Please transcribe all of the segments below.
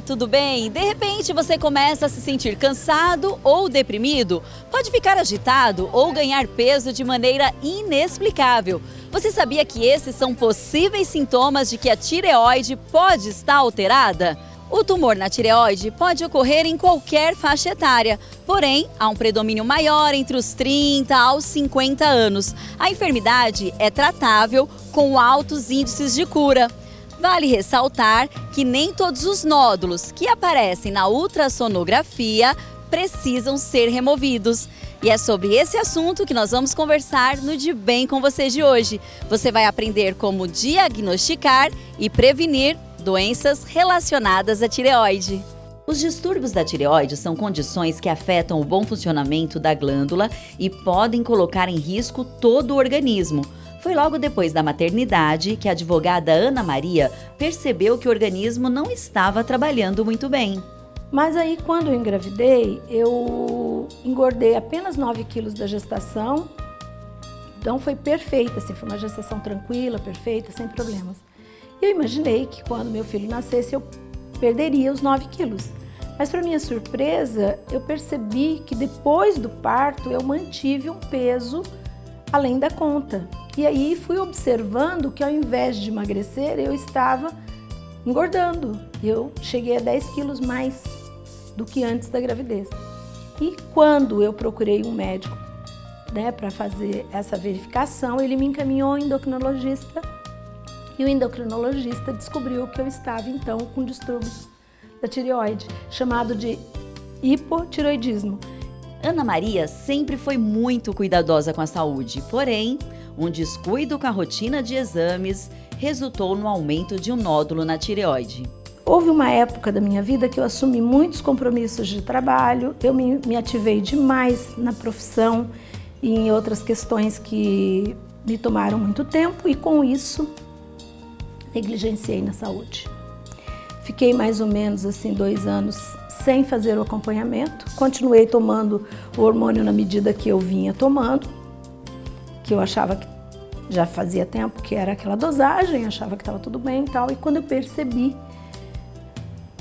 Olá, tudo bem? De repente você começa a se sentir cansado ou deprimido? Pode ficar agitado ou ganhar peso de maneira inexplicável. Você sabia que esses são possíveis sintomas de que a tireoide pode estar alterada? O tumor na tireoide pode ocorrer em qualquer faixa etária, porém, há um predomínio maior entre os 30 aos 50 anos. A enfermidade é tratável com altos índices de cura. Vale ressaltar que nem todos os nódulos que aparecem na ultrassonografia precisam ser removidos. E é sobre esse assunto que nós vamos conversar no De Bem com Você de hoje. Você vai aprender como diagnosticar e prevenir doenças relacionadas à tireoide. Os distúrbios da tireoide são condições que afetam o bom funcionamento da glândula e podem colocar em risco todo o organismo. Foi logo depois da maternidade que a advogada Ana Maria percebeu que o organismo não estava trabalhando muito bem. Mas aí, quando eu engravidei, eu engordei apenas 9 quilos da gestação. Então foi perfeita, assim, foi uma gestação tranquila, perfeita, sem problemas. Eu imaginei que quando meu filho nascesse eu perderia os 9 quilos. Mas para minha surpresa, eu percebi que depois do parto eu mantive um peso além da conta. E aí fui observando que ao invés de emagrecer, eu estava engordando. Eu cheguei a 10 quilos mais do que antes da gravidez. E quando eu procurei um médico, para fazer essa verificação, ele me encaminhou ao endocrinologista. E o endocrinologista descobriu que eu estava, então, com distúrbio da tireoide, chamado de hipotireoidismo. Ana Maria sempre foi muito cuidadosa com a saúde, porém, um descuido com a rotina de exames resultou no aumento de um nódulo na tireoide. Houve uma época da minha vida que eu assumi muitos compromissos de trabalho, eu me ativei demais na profissão e em outras questões que me tomaram muito tempo e com isso negligenciei na saúde. Fiquei mais ou menos assim 2 anos sem fazer o acompanhamento, continuei tomando o hormônio na medida que eu vinha tomando, que eu achava que já fazia tempo que era aquela dosagem, achava que estava tudo bem e tal, e quando eu percebi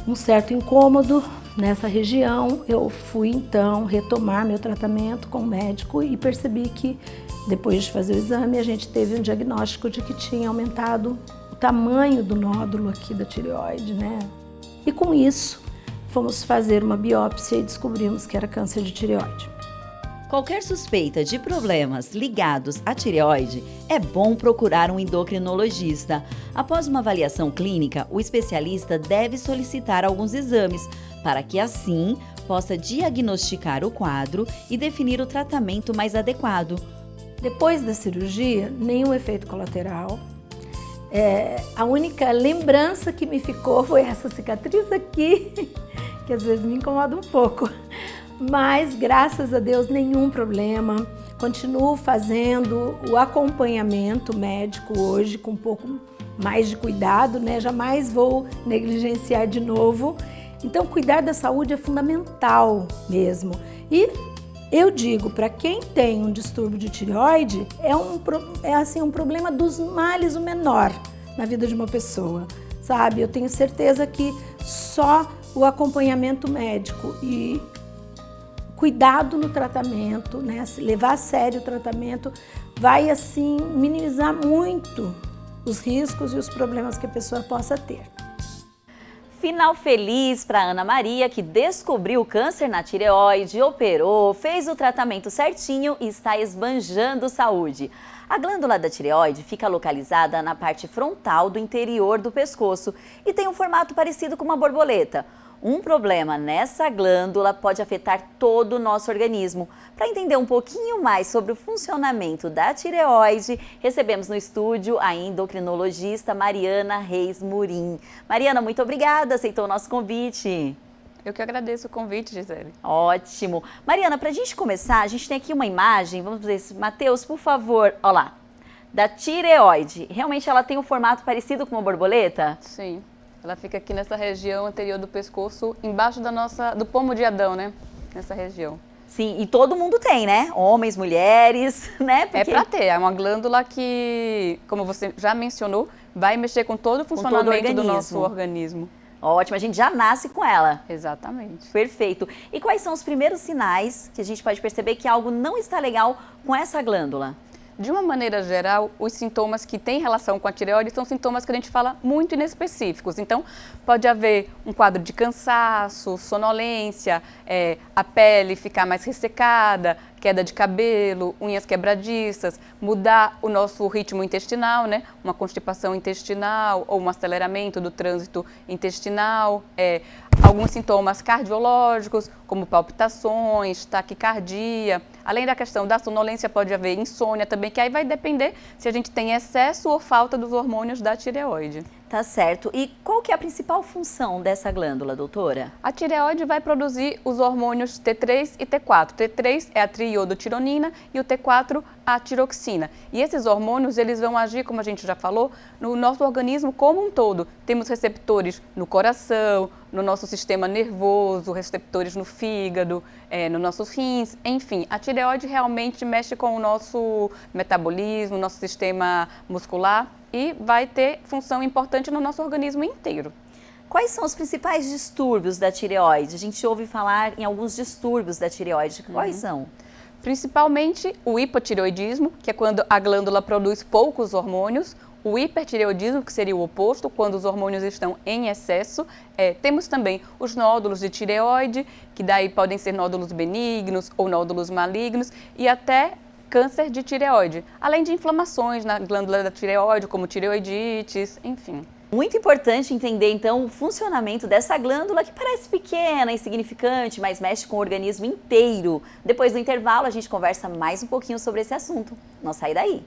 um certo incômodo nessa região, eu fui então retomar meu tratamento com o médico e percebi que depois de fazer o exame a gente teve um diagnóstico de que tinha aumentado o tamanho do nódulo aqui da tireoide, né? E com isso fomos fazer uma biópsia e descobrimos que era câncer de tireoide. Qualquer suspeita de problemas ligados à tireoide, é bom procurar um endocrinologista. Após uma avaliação clínica, o especialista deve solicitar alguns exames, para que assim possa diagnosticar o quadro e definir o tratamento mais adequado. Depois da cirurgia, nenhum efeito colateral. A única lembrança que me ficou foi essa cicatriz aqui, que às vezes me incomoda um pouco. Mas, graças a Deus, nenhum problema. Continuo fazendo o acompanhamento médico hoje com um pouco mais de cuidado, né? Jamais vou negligenciar de novo. Então, cuidar da saúde é fundamental mesmo. E eu digo, para quem tem um distúrbio de tireoide, é um problema dos males o menor na vida de uma pessoa, sabe? Eu tenho certeza que só o acompanhamento médico e cuidado no tratamento, né? Levar a sério o tratamento, vai assim minimizar muito os riscos e os problemas que a pessoa possa ter. Final feliz para Ana Maria, que descobriu o câncer na tireoide, operou, fez o tratamento certinho e está esbanjando saúde. A glândula da tireoide fica localizada na parte frontal do interior do pescoço e tem um formato parecido com uma borboleta. Um problema nessa glândula pode afetar todo o nosso organismo. Para entender um pouquinho mais sobre o funcionamento da tireoide, recebemos no estúdio a endocrinologista Mariana Reis Murim. Mariana, muito obrigada, aceitou o nosso convite. Eu que agradeço o convite, Gisele. Ótimo. Mariana, para a gente começar, a gente tem aqui uma imagem, vamos ver se... Matheus, por favor, olha lá, da tireoide. Realmente ela tem um formato parecido com uma borboleta? Sim. Ela fica aqui nessa região anterior do pescoço, embaixo do pomo de Adão, né? Nessa região. Sim, e todo mundo tem, né? Homens, mulheres, né? Porque... É pra ter, é uma glândula que, como você já mencionou, vai mexer com todo o funcionamento do nosso organismo. Ótimo, a gente já nasce com ela. Exatamente. Perfeito. E quais são os primeiros sinais que a gente pode perceber que algo não está legal com essa glândula? De uma maneira geral, os sintomas que têm relação com a tireoide são sintomas que a gente fala muito inespecíficos. Então, pode haver um quadro de cansaço, sonolência, a pele ficar mais ressecada, queda de cabelo, unhas quebradiças, mudar o nosso ritmo intestinal, né? Uma constipação intestinal ou um aceleramento do trânsito intestinal, alguns sintomas cardiológicos, como palpitações, taquicardia. Além da questão da sonolência, pode haver insônia também, que aí vai depender se a gente tem excesso ou falta dos hormônios da tireoide. Tá certo. E qual que é a principal função dessa glândula, doutora? A tireoide vai produzir os hormônios T3 e T4. T3 é a triiodotironina e o T4 a tiroxina. E esses hormônios, eles vão agir, como a gente já falou, no nosso organismo como um todo. Temos receptores no coração, no nosso sistema nervoso, receptores no fígado, nos nossos rins, enfim. A tireoide realmente mexe com o nosso metabolismo, nosso sistema muscular e vai ter função importante no nosso organismo inteiro. Quais são os principais distúrbios da tireoide? A gente ouve falar em alguns distúrbios da tireoide. Quais são? Principalmente o hipotireoidismo, que é quando a glândula produz poucos hormônios. O hipertireoidismo, que seria o oposto, quando os hormônios estão em excesso. Temos também os nódulos de tireoide, que daí podem ser nódulos benignos ou nódulos malignos, e até câncer de tireoide, além de inflamações na glândula da tireoide, como tireoidites, enfim. Muito importante entender, então, o funcionamento dessa glândula que parece pequena, insignificante, mas mexe com o organismo inteiro. Depois do intervalo, a gente conversa mais um pouquinho sobre esse assunto. Não sai daí!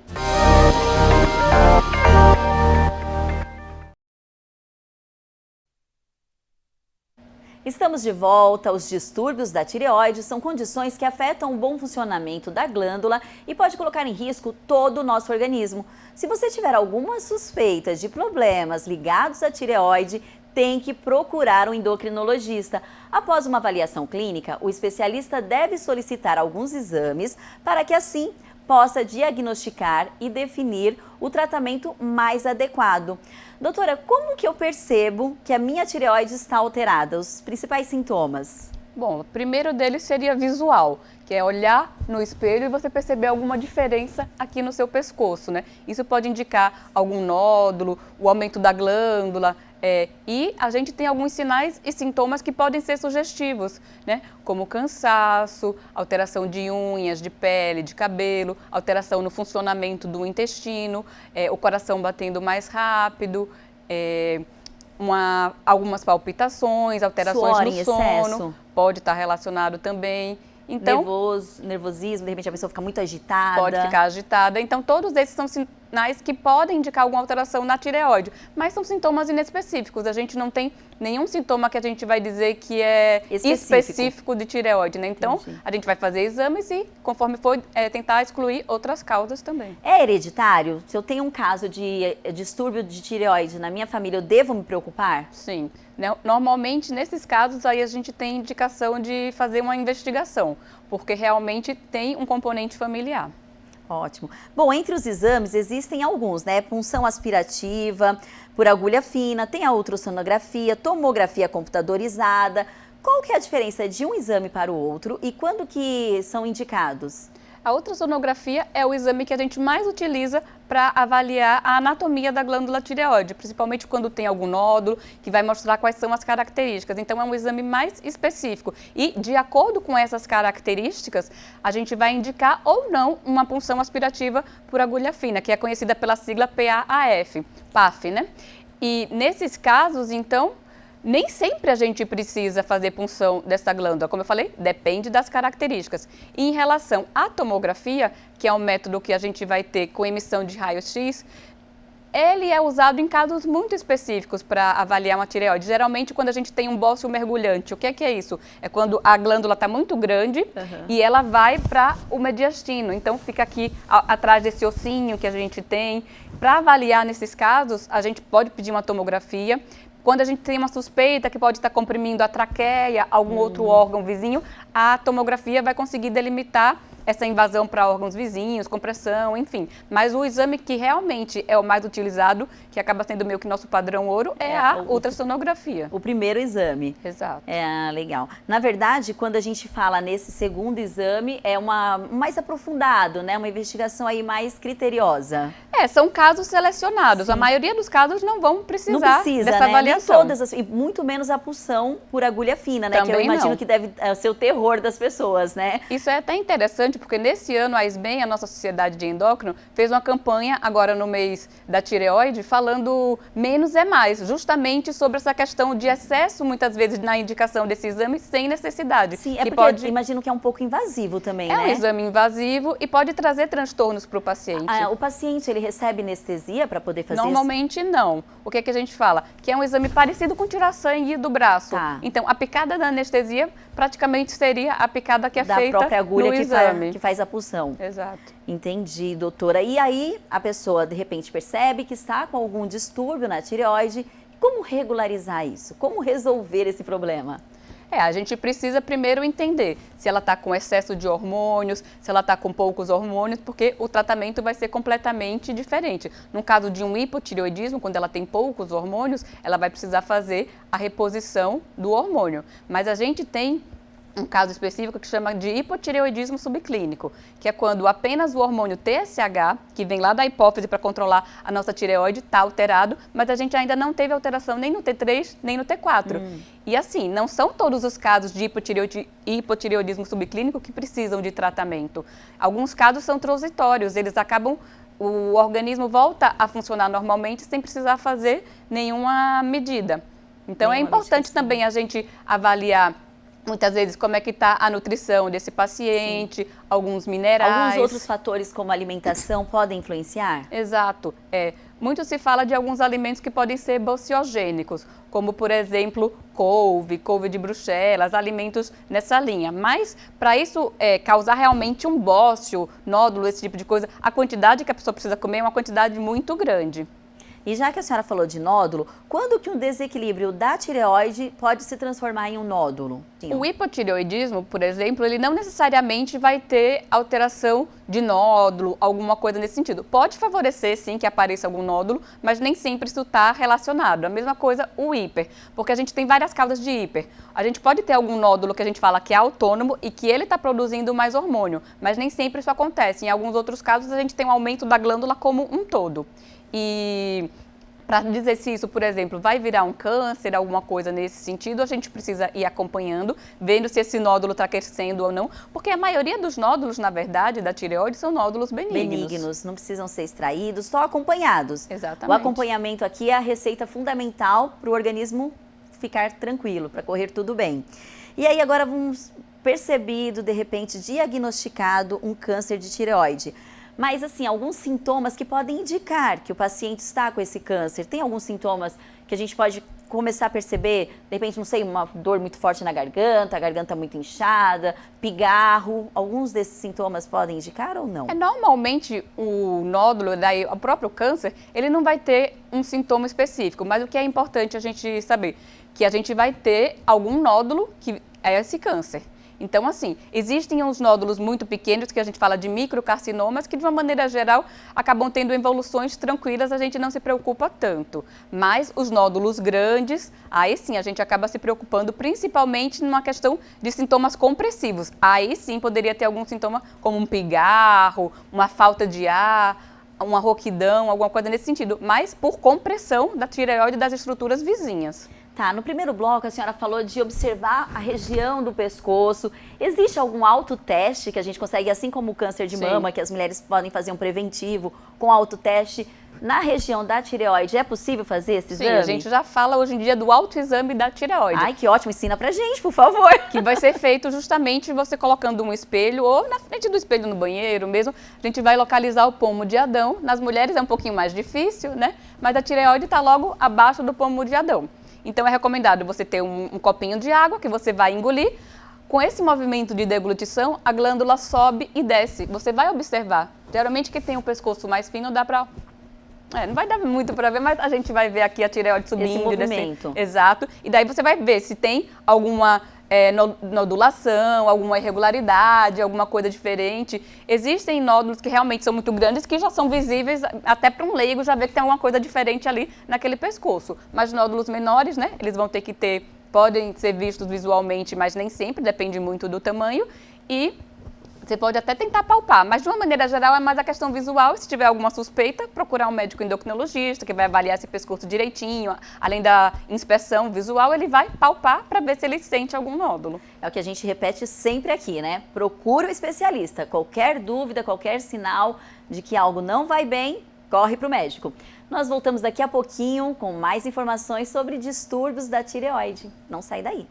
Estamos de volta. Os distúrbios da tireoide são condições que afetam o bom funcionamento da glândula e pode colocar em risco todo o nosso organismo. Se você tiver alguma suspeita de problemas ligados à tireoide, tem que procurar um endocrinologista. Após uma avaliação clínica, o especialista deve solicitar alguns exames para que assim possa diagnosticar e definir o tratamento mais adequado. Doutora, como que eu percebo que a minha tireoide está alterada? Os principais sintomas? Bom, o primeiro deles seria visual, que é olhar no espelho e você perceber alguma diferença aqui no seu pescoço, né? Isso pode indicar algum nódulo, o aumento da glândula, e a gente tem alguns sinais e sintomas que podem ser sugestivos, né? Como cansaço, alteração de unhas, de pele, de cabelo, alteração no funcionamento do intestino, o coração batendo mais rápido, algumas palpitações, alterações Suor no em sono, excesso. pode estar relacionado também. Então, nervosismo, de repente a pessoa fica muito agitada. pode ficar agitada. Então, todos esses são sinais que podem indicar alguma alteração na tireoide, mas são sintomas inespecíficos. A gente não tem nenhum sintoma que a gente vai dizer que é específico de tireoide, né? Então, Entendi. a gente vai fazer exames e, conforme for, tentar excluir outras causas também. É hereditário? Se eu tenho um caso de distúrbio de tireoide na minha família, eu devo me preocupar? Sim. Normalmente, nesses casos, aí a gente tem indicação de fazer uma investigação, porque realmente tem um componente familiar. Ótimo. Bom, entre os exames existem alguns, né? Punção aspirativa, por agulha fina, tem a ultrassonografia, tomografia computadorizada. Qual que é a diferença de um exame para o outro e quando que são indicados? A ultrassonografia é o exame que a gente mais utiliza para avaliar a anatomia da glândula tireoide, principalmente quando tem algum nódulo, que vai mostrar quais são as características. Então, é um exame mais específico. E, de acordo com essas características, a gente vai indicar ou não uma punção aspirativa por agulha fina, que é conhecida pela sigla PAF, né? E, nesses casos, então, nem sempre a gente precisa fazer punção dessa glândula. Como eu falei, depende das características. E em relação à tomografia, que é um método que a gente vai ter com emissão de raio-x, ele é usado em casos muito específicos para avaliar uma tireoide. Geralmente, quando a gente tem um bócio mergulhante. O que é isso? É quando a glândula está muito grande e ela vai para o mediastino. Então, fica aqui atrás desse ossinho que a gente tem. Para avaliar nesses casos, a gente pode pedir uma tomografia. Quando a gente tem uma suspeita que pode estar comprimindo a traqueia, algum outro órgão vizinho, a tomografia vai conseguir delimitar essa invasão para órgãos vizinhos, compressão, enfim. Mas o exame que realmente é o mais utilizado, que acaba sendo meio que nosso padrão ouro, é a ultrassonografia. O primeiro exame. Exato. Legal. Na verdade, quando a gente fala nesse segundo exame, é mais aprofundado, né? Uma investigação aí mais criteriosa. São casos selecionados. Sim. A maioria dos casos não vão precisar dessa avaliação. Nem todas, e muito menos a punção por agulha fina, né? Também que eu imagino que deve ser o terror das pessoas, né? Isso é até interessante, porque nesse ano a SBEM, a nossa Sociedade de Endócrino, fez uma campanha agora no mês da tireoide, falando menos é mais, justamente sobre essa questão de excesso, muitas vezes, na indicação desse exame sem necessidade. Sim, porque imagino que é um pouco invasivo também, né? É um exame invasivo e pode trazer transtornos para o paciente. O paciente, ele recebe anestesia para poder fazer Normalmente não. O que a gente fala? Que é um exame parecido com tirar sangue do braço. Tá. Então, a picada da anestesia praticamente seria a picada que é da feita própria agulha no exame. Que faz a punção. Exato. Entendi, doutora. E aí, a pessoa, de repente, percebe que está com algum distúrbio na tireoide. Como regularizar isso? Como resolver esse problema? A gente precisa primeiro entender se ela está com excesso de hormônios, se ela está com poucos hormônios, porque o tratamento vai ser completamente diferente. No caso de um hipotireoidismo, quando ela tem poucos hormônios, ela vai precisar fazer a reposição do hormônio. Mas a gente tem um caso específico que chama de hipotireoidismo subclínico, que é quando apenas o hormônio TSH, que vem lá da hipófise para controlar a nossa tireoide, está alterado, mas a gente ainda não teve alteração nem no T3, nem no T4. E assim, não são todos os casos de hipotireoidismo subclínico que precisam de tratamento. Alguns casos são transitórios, eles acabam, o organismo volta a funcionar normalmente sem precisar fazer nenhuma medida. Então é importante também a gente avaliar muitas vezes como é que está a nutrição desse paciente, alguns minerais. Alguns outros fatores como alimentação podem influenciar? Exato. Muito se fala de alguns alimentos que podem ser bociogênicos, como por exemplo couve de Bruxelas, alimentos nessa linha. Mas para isso causar realmente um bócio, nódulo, esse tipo de coisa, a quantidade que a pessoa precisa comer é uma quantidade muito grande. E já que a senhora falou de nódulo, quando que um desequilíbrio da tireoide pode se transformar em um nódulo? Sim. O hipotireoidismo, por exemplo, ele não necessariamente vai ter alteração de nódulo, alguma coisa nesse sentido. Pode favorecer, sim, que apareça algum nódulo, mas nem sempre isso está relacionado. A mesma coisa o hiper, porque a gente tem várias causas de hiper. A gente pode ter algum nódulo que a gente fala que é autônomo e que ele está produzindo mais hormônio, mas nem sempre isso acontece. Em alguns outros casos, a gente tem um aumento da glândula como um todo. E para dizer se isso, por exemplo, vai virar um câncer, alguma coisa nesse sentido, a gente precisa ir acompanhando, vendo se esse nódulo está crescendo ou não, porque a maioria dos nódulos, na verdade, da tireoide são nódulos benignos. Benignos, não precisam ser extraídos, só acompanhados. Exatamente. O acompanhamento aqui é a receita fundamental para o organismo ficar tranquilo, para correr tudo bem. E aí agora vamos percebido, de repente, diagnosticado um câncer de tireoide. Mas, assim, alguns sintomas que podem indicar que o paciente está com esse câncer. Tem alguns sintomas que a gente pode começar a perceber, de repente, não sei, uma dor muito forte na garganta, a garganta muito inchada, pigarro. Alguns desses sintomas podem indicar ou não? Normalmente, o nódulo, daí, o próprio câncer, ele não vai ter um sintoma específico. Mas o que é importante a gente saber? Que a gente vai ter algum nódulo que é esse câncer. Então, assim, existem uns nódulos muito pequenos, que a gente fala de microcarcinomas, que de uma maneira geral acabam tendo evoluções tranquilas, a gente não se preocupa tanto. Mas os nódulos grandes, aí sim a gente acaba se preocupando principalmente numa questão de sintomas compressivos. Aí sim poderia ter algum sintoma como um pigarro, uma falta de ar, uma rouquidão, alguma coisa nesse sentido, mas por compressão da tireoide e das estruturas vizinhas. Tá, no primeiro bloco a senhora falou de observar a região do pescoço. Existe algum autoteste que a gente consegue, assim como o câncer de mama, que as mulheres podem fazer um preventivo com autoteste, na região da tireoide? É possível fazer esse exame? Sim, a gente já fala hoje em dia do autoexame da tireoide. Ai, que ótimo, ensina pra gente, por favor. Que vai ser feito justamente você colocando um espelho ou na frente do espelho no banheiro mesmo. A gente vai localizar o pomo de Adão. Nas mulheres é um pouquinho mais difícil, né? Mas a tireoide está logo abaixo do pomo de Adão. Então é recomendado você ter um copinho de água que você vai engolir. Com esse movimento de deglutição, a glândula sobe e desce. Você vai observar. Geralmente quem tem o pescoço mais fino dá para... não vai dar muito para ver, mas a gente vai ver aqui a tireoide subindo. Esse movimento. Exato. E daí você vai ver se tem alguma nodulação, alguma irregularidade, alguma coisa diferente. Existem nódulos que realmente são muito grandes, que já são visíveis, até para um leigo já ver que tem alguma coisa diferente ali naquele pescoço. Mas nódulos menores, né, eles vão ter que ter, podem ser vistos visualmente, mas nem sempre, depende muito do tamanho. E você pode até tentar palpar, mas de uma maneira geral é mais a questão visual. Se tiver alguma suspeita, procurar um médico endocrinologista que vai avaliar esse pescoço direitinho. Além da inspeção visual, ele vai palpar para ver se ele sente algum nódulo. É o que a gente repete sempre aqui, né? Procura o especialista. Qualquer dúvida, qualquer sinal de que algo não vai bem, corre para o médico. Nós voltamos daqui a pouquinho com mais informações sobre distúrbios da tireoide. Não sai daí.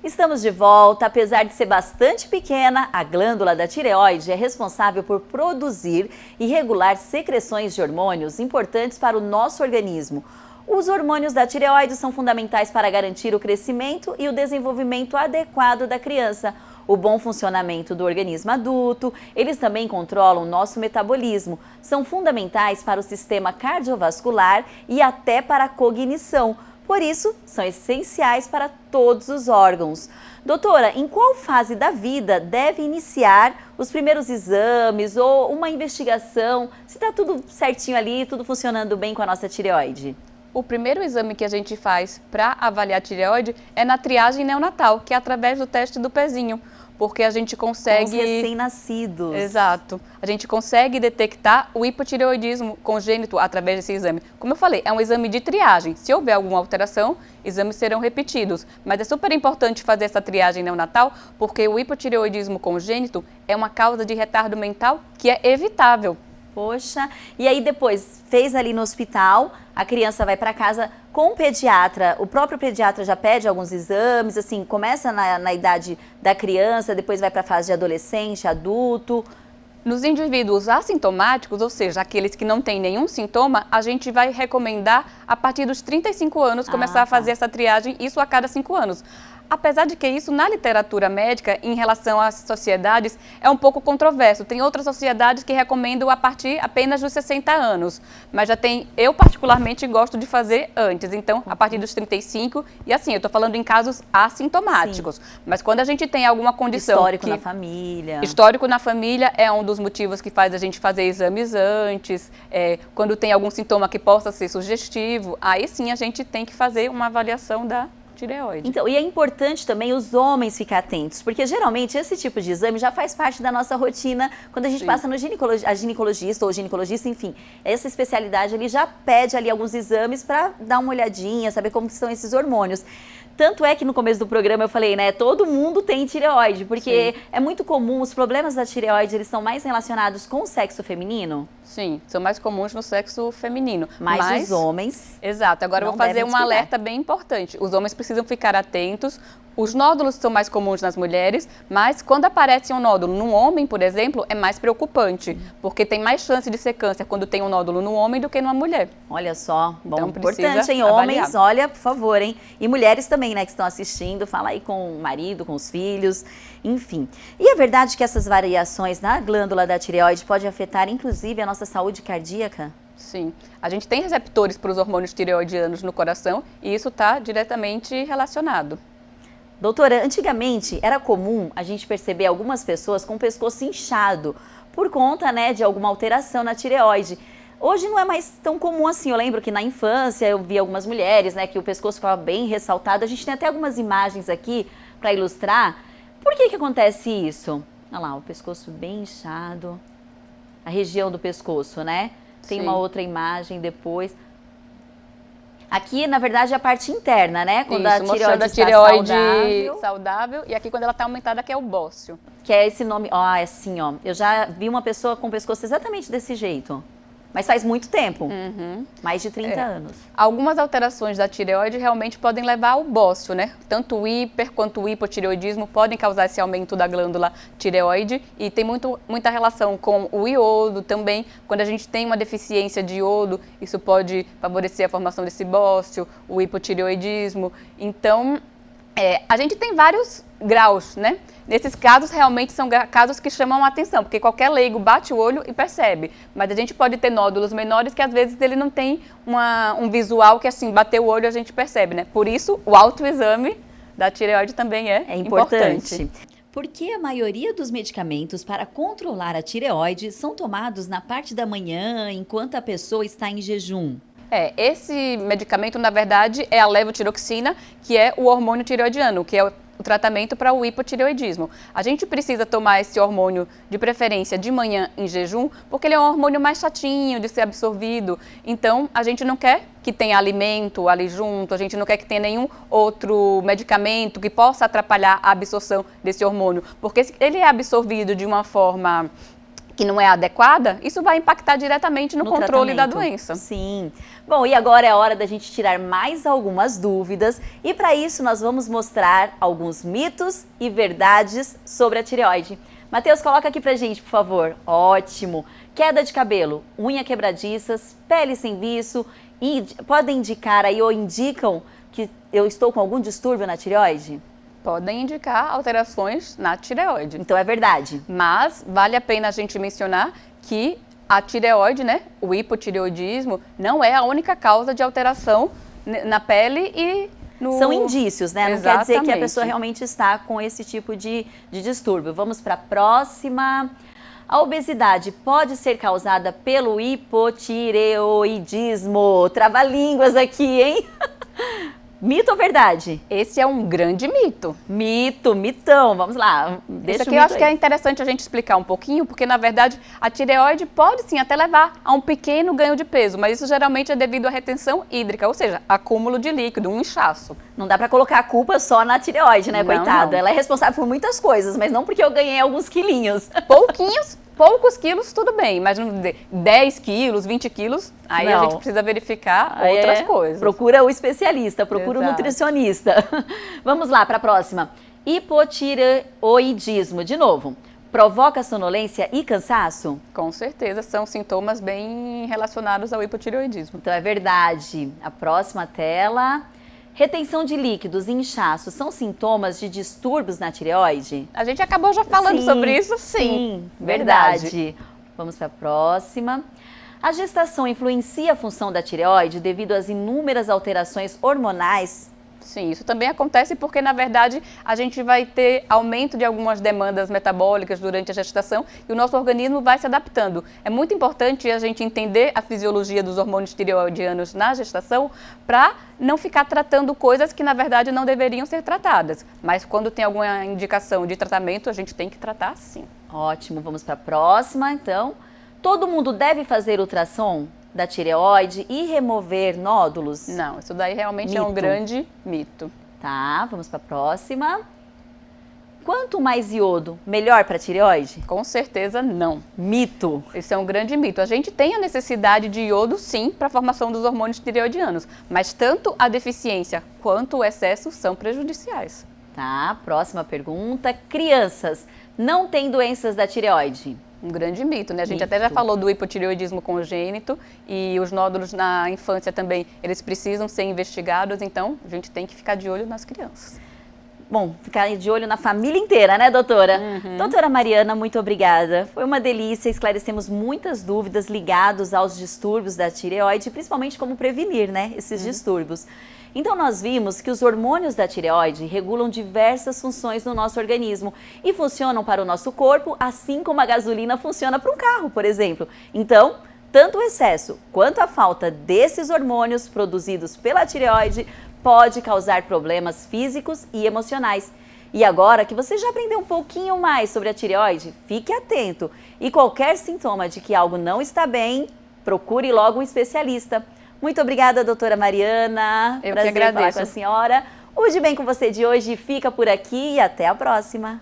Estamos de volta. Apesar de ser bastante pequena, a glândula da tireoide é responsável por produzir e regular secreções de hormônios importantes para o nosso organismo. Os hormônios da tireoide são fundamentais para garantir o crescimento e o desenvolvimento adequado da criança, o bom funcionamento do organismo adulto. Eles também controlam o nosso metabolismo, são fundamentais para o sistema cardiovascular e até para a cognição. Por isso, são essenciais para todos os órgãos. Doutora, em qual fase da vida deve iniciar os primeiros exames ou uma investigação, se está tudo certinho ali, tudo funcionando bem com a nossa tireoide? O primeiro exame que a gente faz para avaliar a tireoide é na triagem neonatal, que é através do teste do pezinho. Porque a gente consegue... Com os recém-nascidos. Exato. A gente consegue detectar o hipotireoidismo congênito através desse exame. Como eu falei, é um exame de triagem. Se houver alguma alteração, exames serão repetidos. Mas é super importante fazer essa triagem neonatal, porque o hipotireoidismo congênito é uma causa de retardo mental que é evitável. Poxa, e aí depois, fez ali no hospital, a criança vai para casa com o pediatra, o próprio pediatra já pede alguns exames, assim, começa na idade da criança, depois vai para a fase de adolescente, adulto. Nos indivíduos assintomáticos, ou seja, aqueles que não têm nenhum sintoma, a gente vai recomendar a partir dos 35 anos começar a fazer essa triagem, isso a cada 5 anos. Apesar de que isso, na literatura médica, em relação às sociedades, é um pouco controverso. Tem outras sociedades que recomendam a partir apenas dos 60 anos. Mas já tem, eu particularmente gosto de fazer antes. Então, a partir dos 35, e assim, eu estou falando em casos assintomáticos. Sim. Mas quando a gente tem alguma condição... Histórico na família. Histórico na família é um dos motivos que faz a gente fazer exames antes. Quando tem algum sintoma que possa ser sugestivo, aí sim a gente tem que fazer uma avaliação da tireoide. Então, e é importante também os homens ficar atentos, porque geralmente esse tipo de exame já faz parte da nossa rotina quando a gente passa no ginecologista ou ginecologista, enfim. Essa especialidade ele já pede ali alguns exames para dar uma olhadinha, saber como estão esses hormônios. Tanto é que no começo do programa eu falei, né, todo mundo tem tireoide, porque é muito comum, os problemas da tireoide, eles são mais relacionados com o sexo feminino? Sim, são mais comuns no sexo feminino. Mas os homens... Exato, agora eu vou fazer um alerta bem importante. Os homens precisam ficar atentos. Os nódulos são mais comuns nas mulheres, mas quando aparece um nódulo num homem, por exemplo, é mais preocupante, porque tem mais chance de ser câncer quando tem um nódulo no homem do que numa mulher. Olha só, bom, então, importante, hein? Avaliar. Homens, olha, por favor, hein? E mulheres também, né, que estão assistindo, fala aí com o marido, com os filhos, enfim. E é verdade que essas variações na glândula da tireoide podem afetar, inclusive, a nossa saúde cardíaca? Sim, a gente tem receptores para os hormônios tireoidianos no coração e isso está diretamente relacionado. Doutora, antigamente era comum a gente perceber algumas pessoas com o pescoço inchado por conta, né, de alguma alteração na tireoide. Hoje não é mais tão comum assim. Eu lembro que na infância eu vi algumas mulheres, né, que o pescoço ficava bem ressaltado. A gente tem até algumas imagens aqui para ilustrar. Por que acontece isso? Olha lá, o pescoço bem inchado, a região do pescoço, né? Tem uma outra imagem depois. Aqui, na verdade, é a parte interna, né? Quando isso, a tireoide está saudável. E aqui, quando ela está aumentada, que é o bócio. Que é esse nome, ó, é assim, ó. Eu já vi uma pessoa com o pescoço exatamente desse jeito. Mas faz muito tempo, mais de 30 anos. Algumas alterações da tireoide realmente podem levar ao bócio, né? Tanto o hiper quanto o hipotireoidismo podem causar esse aumento da glândula tireoide e tem muita relação com o iodo também. Quando a gente tem uma deficiência de iodo, isso pode favorecer a formação desse bócio, o hipotireoidismo. Então, a gente tem vários graus, né? Nesses casos, realmente são casos que chamam a atenção, porque qualquer leigo bate o olho e percebe. Mas a gente pode ter nódulos menores que às vezes ele não tem um visual que assim, bater o olho a gente percebe, né? Por isso, o autoexame da tireoide também é importante. Por que a maioria dos medicamentos para controlar a tireoide são tomados na parte da manhã, enquanto a pessoa está em jejum? Esse medicamento, na verdade, é a levotiroxina, que é o hormônio tireoidiano, que é o tratamento para o hipotireoidismo. A gente precisa tomar esse hormônio de preferência de manhã em jejum, porque ele é um hormônio mais chatinho de ser absorvido. Então, a gente não quer que tenha alimento ali junto, a gente não quer que tenha nenhum outro medicamento que possa atrapalhar a absorção desse hormônio, porque se ele é absorvido de uma forma que não é adequada, isso vai impactar diretamente no controle da doença. Sim. Bom, e agora é a hora da gente tirar mais algumas dúvidas e para isso nós vamos mostrar alguns mitos e verdades sobre a tireoide. Matheus, coloca aqui pra gente, por favor. Ótimo. Queda de cabelo, unha quebradiças, pele sem viço, podem indicar aí ou indicam que eu estou com algum distúrbio na tireoide? Podem indicar alterações na tireoide. Então é verdade. Mas vale a pena a gente mencionar que a tireoide, né, o hipotireoidismo, não é a única causa de alteração na pele e no... São indícios, né? Exatamente. Não quer dizer que a pessoa realmente está com esse tipo de distúrbio. Vamos para a próxima. A obesidade pode ser causada pelo hipotireoidismo. Trava-línguas aqui, hein? Mito ou verdade? Esse é um grande mito. Mitão. Vamos lá. Isso aqui eu acho que é interessante a gente explicar um pouquinho, porque na verdade a tireoide pode sim até levar a um pequeno ganho de peso, mas isso geralmente é devido à retenção hídrica, ou seja, acúmulo de líquido, um inchaço. Não dá pra colocar a culpa só na tireoide, né, coitado? Ela é responsável por muitas coisas, mas não porque eu ganhei alguns quilinhos. Poucos quilos, tudo bem, mas 10 quilos, 20 quilos, aí a gente precisa verificar outras coisas. Procura o especialista, procura o nutricionista. Vamos lá para a próxima. Hipotireoidismo, de novo. Provoca sonolência e cansaço? Com certeza, são sintomas bem relacionados ao hipotireoidismo. Então é verdade. A próxima tela. Retenção de líquidos e inchaço são sintomas de distúrbios na tireoide? A gente acabou já falando sobre isso, sim. Verdade. Vamos para a próxima. A gestação influencia a função da tireoide devido às inúmeras alterações hormonais? Sim, isso também acontece porque, na verdade, a gente vai ter aumento de algumas demandas metabólicas durante a gestação e o nosso organismo vai se adaptando. É muito importante a gente entender a fisiologia dos hormônios tireoidianos na gestação para não ficar tratando coisas que, na verdade, não deveriam ser tratadas. Mas quando tem alguma indicação de tratamento, a gente tem que tratar sim. Ótimo, vamos para a próxima, então. Todo mundo deve fazer ultrassom da tireoide e remover nódulos? Não, isso daí realmente é um grande mito. Tá, vamos para a próxima. Quanto mais iodo, melhor para a tireoide? Com certeza não. Mito. Esse é um grande mito. A gente tem a necessidade de iodo, sim, para a formação dos hormônios tireoidianos, mas tanto a deficiência quanto o excesso são prejudiciais. Tá, próxima pergunta. Crianças não têm doenças da tireoide? Um grande mito, né? A gente até já falou do hipotireoidismo congênito e os nódulos na infância também, eles precisam ser investigados, então a gente tem que ficar de olho nas crianças. Bom, ficar de olho na família inteira, né, doutora? Doutora Mariana, muito obrigada. Foi uma delícia, esclarecemos muitas dúvidas ligadas aos distúrbios da tireoide, principalmente como prevenir, né, esses distúrbios. Então, nós vimos que os hormônios da tireoide regulam diversas funções no nosso organismo e funcionam para o nosso corpo, assim como a gasolina funciona para um carro, por exemplo. Então, tanto o excesso quanto a falta desses hormônios produzidos pela tireoide pode causar problemas físicos e emocionais. E agora que você já aprendeu um pouquinho mais sobre a tireoide, fique atento. E qualquer sintoma de que algo não está bem, procure logo um especialista. Muito obrigada, doutora Mariana. Eu que agradeço. Falar com a senhora. O De Bem com Você de hoje fica por aqui e até a próxima.